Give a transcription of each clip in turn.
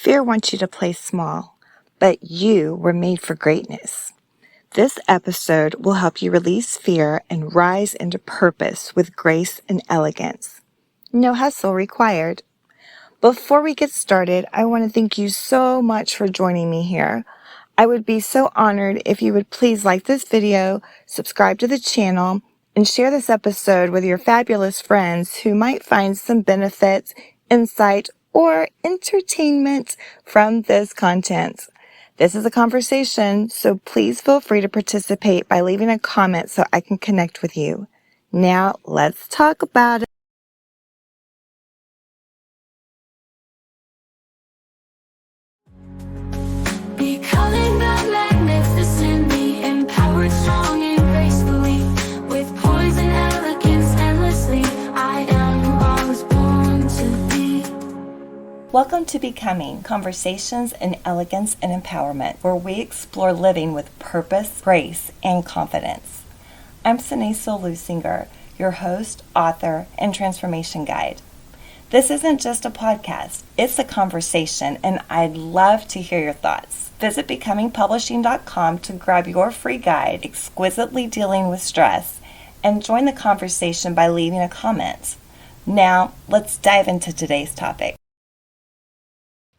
Fear wants you to play small, but you were made for greatness. This episode will help you release fear and rise into purpose with grace and elegance. No hustle required. Before we get started, I want to thank you so much for joining me here. I would be so honored if you would please like this video, subscribe to the channel, and share this episode with your fabulous friends who might find some benefits, insight, or entertainment from this content. This is a conversation, so please feel free to participate by leaving a comment so I can connect with you. Now, let's talk about it. Becoming the magnificent, be empowered, strong, and gracefully, with poise and elegance endlessly. I am who I was born to be. Welcome to Becoming Conversations in Elegance and Empowerment, where we explore living with purpose, grace, and confidence. I'm Sanesa Lusinger, your host, author, and transformation guide. This isn't just a podcast, it's a conversation, and I'd love to hear your thoughts. Visit becomingpublishing.com to grab your free guide, Exquisitely Dealing with Stress, and join the conversation by leaving a comment. Now, let's dive into today's topic.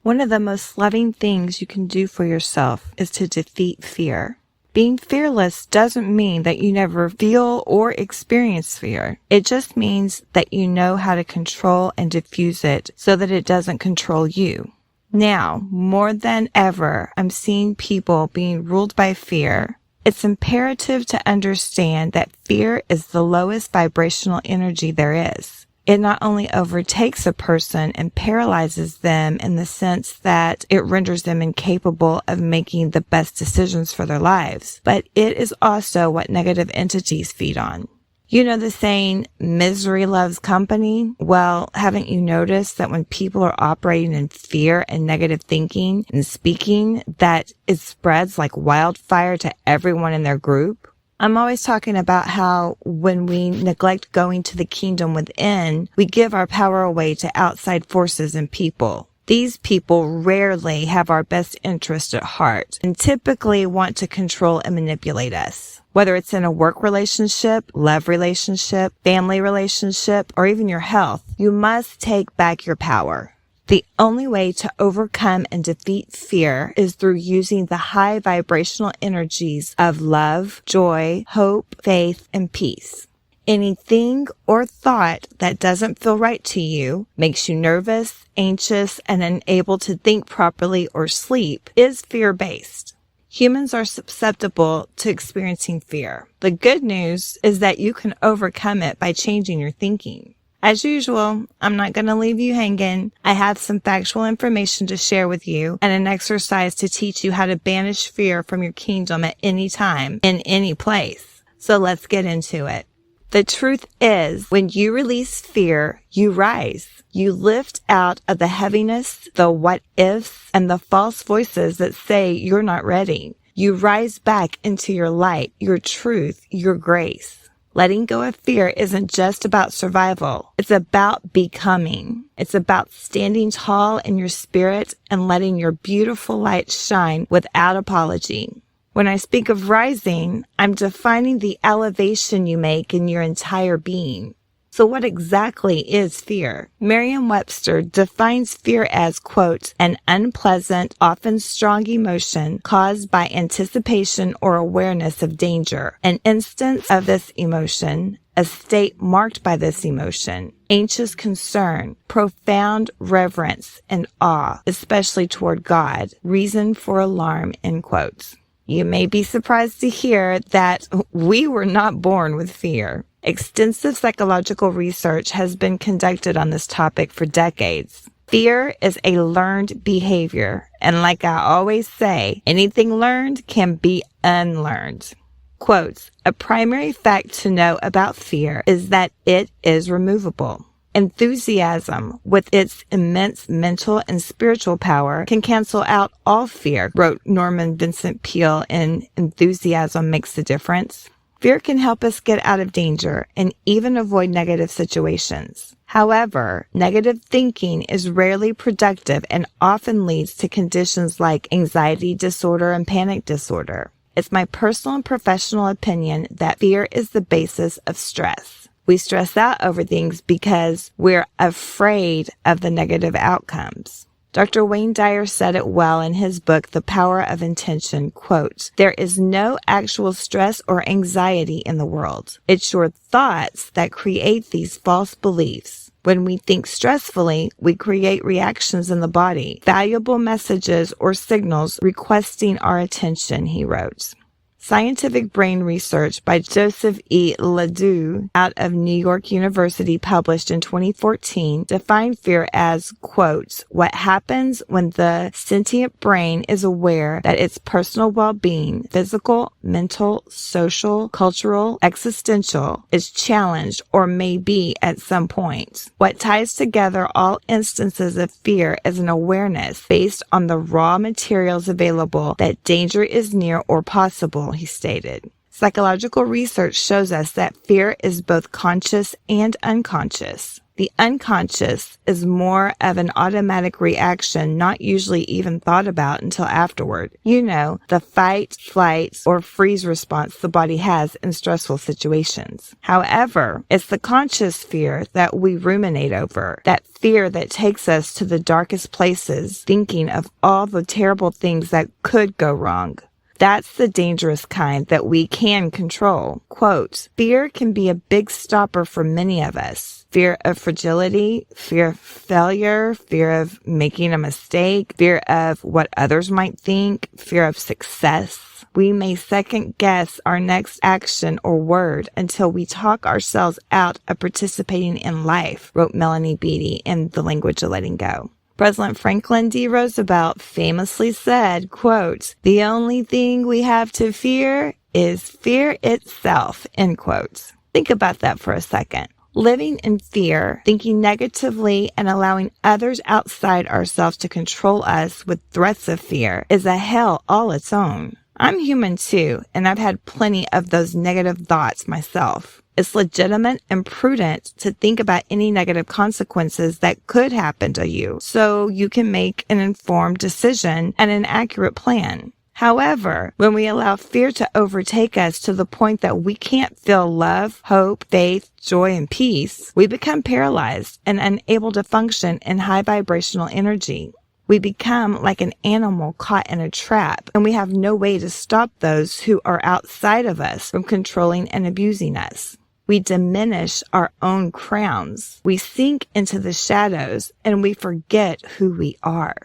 One of the most loving things you can do for yourself is to defeat fear. Being fearless doesn't mean that you never feel or experience fear. It just means that you know how to control and diffuse it so that it doesn't control you. Now, more than ever, I'm seeing people being ruled by fear. It's imperative to understand that fear is the lowest vibrational energy there is. It not only overtakes a person and paralyzes them in the sense that it renders them incapable of making the best decisions for their lives, but it is also what negative entities feed on. You know the saying, misery loves company? Well, haven't you noticed that when people are operating in fear and negative thinking and speaking, that it spreads like wildfire to everyone in their group? I'm always talking about how when we neglect going to the kingdom within, we give our power away to outside forces and people. These people rarely have our best interest at heart and typically want to control and manipulate us. Whether it's in a work relationship, love relationship, family relationship, or even your health, you must take back your power. The only way to overcome and defeat fear is through using the high vibrational energies of love, joy, hope, faith, and peace. Anything or thought that doesn't feel right to you, makes you nervous, anxious, and unable to think properly or sleep is fear-based. Humans are susceptible to experiencing fear. The good news is that you can overcome it by changing your thinking. As usual, I'm not going to leave you hanging. I have some factual information to share with you and an exercise to teach you how to banish fear from your kingdom at any time, in any place. So let's get into it. The truth is, when you release fear, you rise. You lift out of the heaviness, the what-ifs, and the false voices that say you're not ready. You rise back into your light, your truth, your grace. Letting go of fear isn't just about survival. It's about becoming. It's about standing tall in your spirit and letting your beautiful light shine without apology. When I speak of rising, I'm defining the elevation you make in your entire being. So what exactly is fear? Merriam-Webster defines fear as, quote, an unpleasant, often strong emotion caused by anticipation or awareness of danger. An instance of this emotion, a state marked by this emotion, anxious concern, profound reverence and awe, especially toward God, reason for alarm, end quotes. You may be surprised to hear that we were not born with fear. Extensive psychological research has been conducted on this topic for decades. Fear is a learned behavior, and like I always say, anything learned can be unlearned. Quotes, a primary fact to know about fear is that it is removable. Enthusiasm, with its immense mental and spiritual power, can cancel out all fear, wrote Norman Vincent Peale in Enthusiasm Makes a Difference. Fear can help us get out of danger and even avoid negative situations. However, negative thinking is rarely productive and often leads to conditions like anxiety disorder and panic disorder. It's my personal and professional opinion that fear is the basis of stress. We stress out over things because we're afraid of the negative outcomes. Dr. Wayne Dyer said it well in his book, The Power of Intention, quote, "There is no actual stress or anxiety in the world. It's your thoughts that create these false beliefs. When we think stressfully, we create reactions in the body, valuable messages or signals requesting our attention," he wrote. Scientific brain research by Joseph E. Ledoux out of New York University published in 2014 defined fear as, quote, "what happens when the sentient brain is aware that its personal well-being, physical, mental, social, cultural, existential, is challenged or may be at some point. What ties together all instances of fear is an awareness based on the raw materials available that danger is near or possible," he stated. Psychological research shows us that fear is both conscious and unconscious. The unconscious is more of an automatic reaction not usually even thought about until afterward. You know, the fight, flight, or freeze response the body has in stressful situations. However, it's the conscious fear that we ruminate over, that fear that takes us to the darkest places, thinking of all the terrible things that could go wrong. That's the dangerous kind that we can control. Quote, "Fear can be a big stopper for many of us. Fear of fragility, fear of failure, fear of making a mistake, fear of what others might think, fear of success. We may second guess our next action or word until we talk ourselves out of participating in life," wrote Melanie Beattie in The Language of Letting Go. President Franklin D. Roosevelt famously said, quote, "The only thing we have to fear is fear itself," end quote. Think about that for a second. Living in fear, thinking negatively, and allowing others outside ourselves to control us with threats of fear is a hell all its own. I'm human too, and I've had plenty of those negative thoughts myself. It's legitimate and prudent to think about any negative consequences that could happen to you so you can make an informed decision and an accurate plan. However, when we allow fear to overtake us to the point that we can't feel love, hope, faith, joy, and peace, we become paralyzed and unable to function in high vibrational energy. We become like an animal caught in a trap, and we have no way to stop those who are outside of us from controlling and abusing us. We diminish our own crowns. We sink into the shadows, and we forget who we are.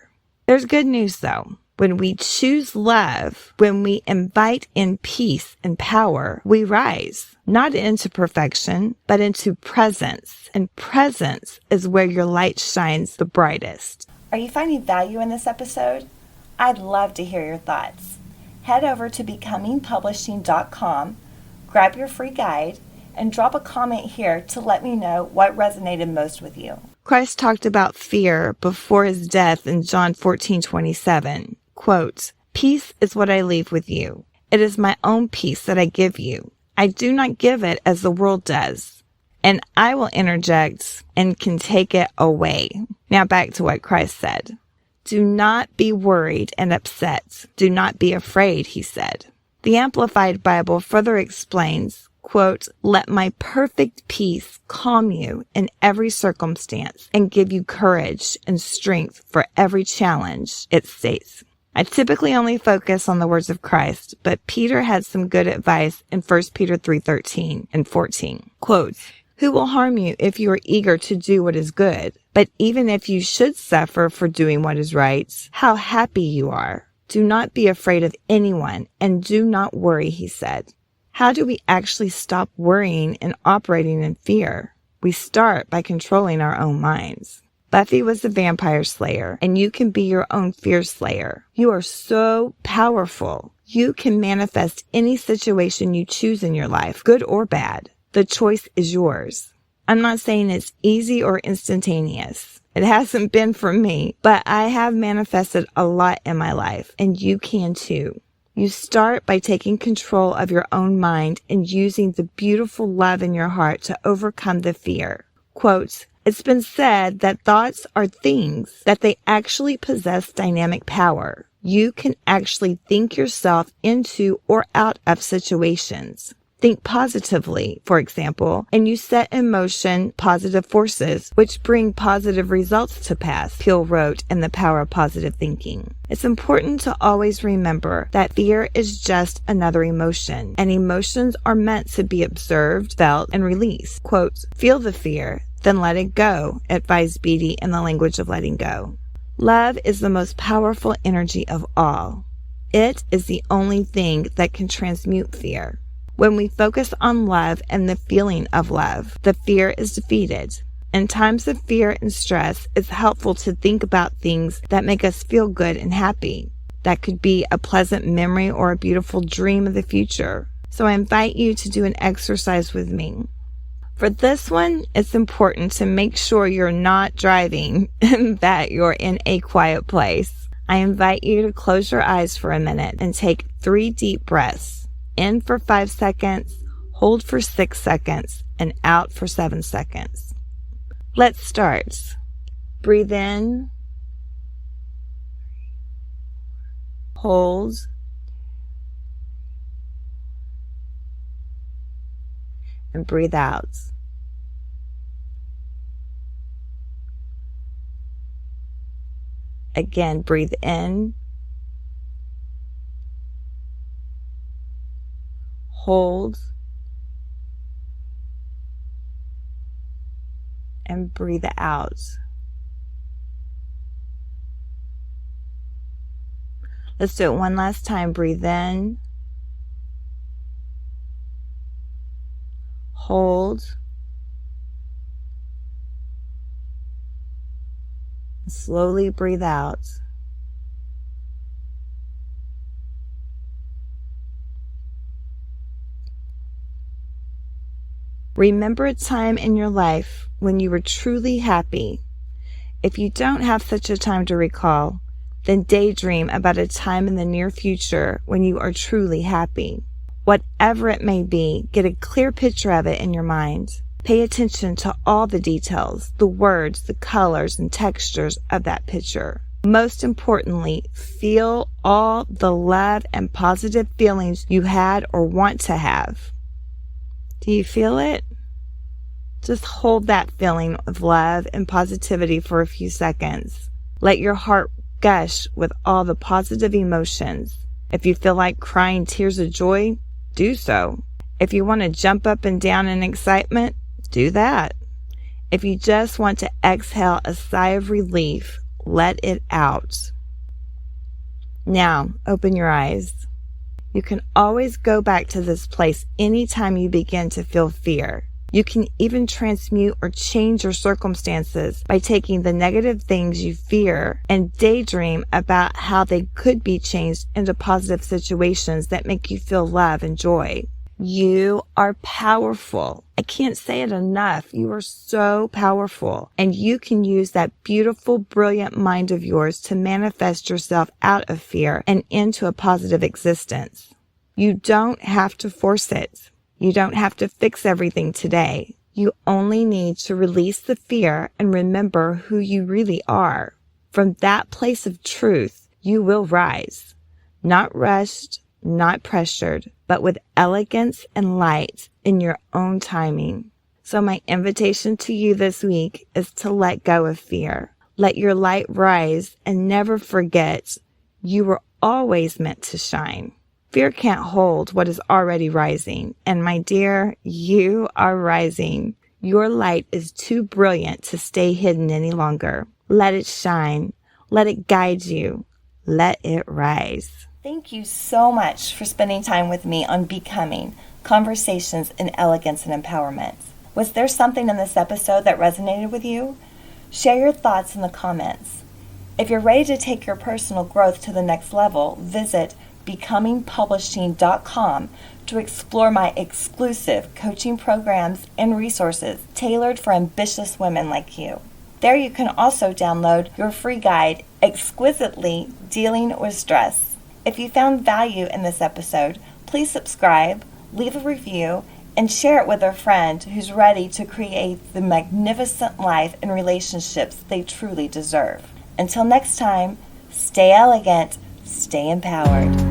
There's good news, though. When we choose love, when we invite in peace and power, we rise, not into perfection, but into presence. And presence is where your light shines the brightest. Are you finding value in this episode? I'd love to hear your thoughts. Head over to becomingpublishing.com, grab your free guide, and drop a comment here to let me know what resonated most with you. Christ talked about fear before his death in John 14:27. Quote, "Peace is what I leave with you. It is my own peace that I give you. I do not give it as the world does. And I will interject and can take it away." Now back to what Christ said. "Do not be worried and upset. Do not be afraid," he said. The Amplified Bible further explains, quote, "Let my perfect peace calm you in every circumstance and give you courage and strength for every challenge," it states. I typically only focus on the words of Christ, but Peter had some good advice in 1 Peter 3:13 and 14. Quote, "Who will harm you if you are eager to do what is good? But even if you should suffer for doing what is right, how happy you are. Do not be afraid of anyone and do not worry," he said. How do we actually stop worrying and operating in fear? We start by controlling our own minds. Buffy was the vampire slayer, and you can be your own fear slayer. You are so powerful. You can manifest any situation you choose in your life, good or bad. The choice is yours. I'm not saying it's easy or instantaneous. It hasn't been for me, but I have manifested a lot in my life, and you can too. You start by taking control of your own mind and using the beautiful love in your heart to overcome the fear. Quote, "It's been said that thoughts are things, that they actually possess dynamic power. You can actually think yourself into or out of situations. Think positively, for example, and you set in motion positive forces, which bring positive results to pass," Peale wrote in The Power of Positive Thinking. It's important to always remember that fear is just another emotion, and emotions are meant to be observed, felt, and released. Quote, "Feel the fear, then let it go," advised Beatty in The Language of Letting Go. Love is the most powerful energy of all. It is the only thing that can transmute fear. When we focus on love and the feeling of love, the fear is defeated. In times of fear and stress, it's helpful to think about things that make us feel good and happy. That could be a pleasant memory or a beautiful dream of the future. So I invite you to do an exercise with me. For this one, it's important to make sure you're not driving and that you're in a quiet place. I invite you to close your eyes for a minute and take 3 deep breaths. In for 5 seconds, hold for 6 seconds, and out for 7 seconds. Let's start. Breathe in, hold, and breathe out. Again, breathe in, hold, and breathe out. Let's do it one last time. Breathe in, hold, and slowly breathe out. Remember a time in your life when you were truly happy. If you don't have such a time to recall, then daydream about a time in the near future when you are truly happy. Whatever it may be, get a clear picture of it in your mind. Pay attention to all the details, the words, the colors, and textures of that picture. Most importantly, feel all the love and positive feelings you had or want to have. Do you feel it? Just hold that feeling of love and positivity for a few seconds. Let your heart gush with all the positive emotions. If you feel like crying tears of joy, do so. If you want to jump up and down in excitement, do that. If you just want to exhale a sigh of relief, let it out. Now, open your eyes. You can always go back to this place anytime you begin to feel fear. You can even transmute or change your circumstances by taking the negative things you fear and daydream about how they could be changed into positive situations that make you feel love and joy. You are powerful. I can't say it enough. You are so powerful. And you can use that beautiful, brilliant mind of yours to manifest yourself out of fear and into a positive existence. You don't have to force it. You don't have to fix everything today. You only need to release the fear and remember who you really are. From that place of truth, you will rise. Not rushed, not pressured, but with elegance and light in your own timing. So my invitation to you this week is to let go of fear. Let your light rise and never forget you were always meant to shine. Fear can't hold what is already rising. And my dear, you are rising. Your light is too brilliant to stay hidden any longer. Let it shine. Let it guide you. Let it rise. Thank you so much for spending time with me on Becoming, Conversations in Elegance and Empowerment. Was there something in this episode that resonated with you? Share your thoughts in the comments. If you're ready to take your personal growth to the next level, visit becomingpublishing.com to explore my exclusive coaching programs and resources tailored for ambitious women like you. There you can also download your free guide, Exquisitely Dealing with Stress. If you found value in this episode, please subscribe, leave a review, and share it with a friend who's ready to create the magnificent life and relationships they truly deserve. Until next time, stay elegant, stay empowered.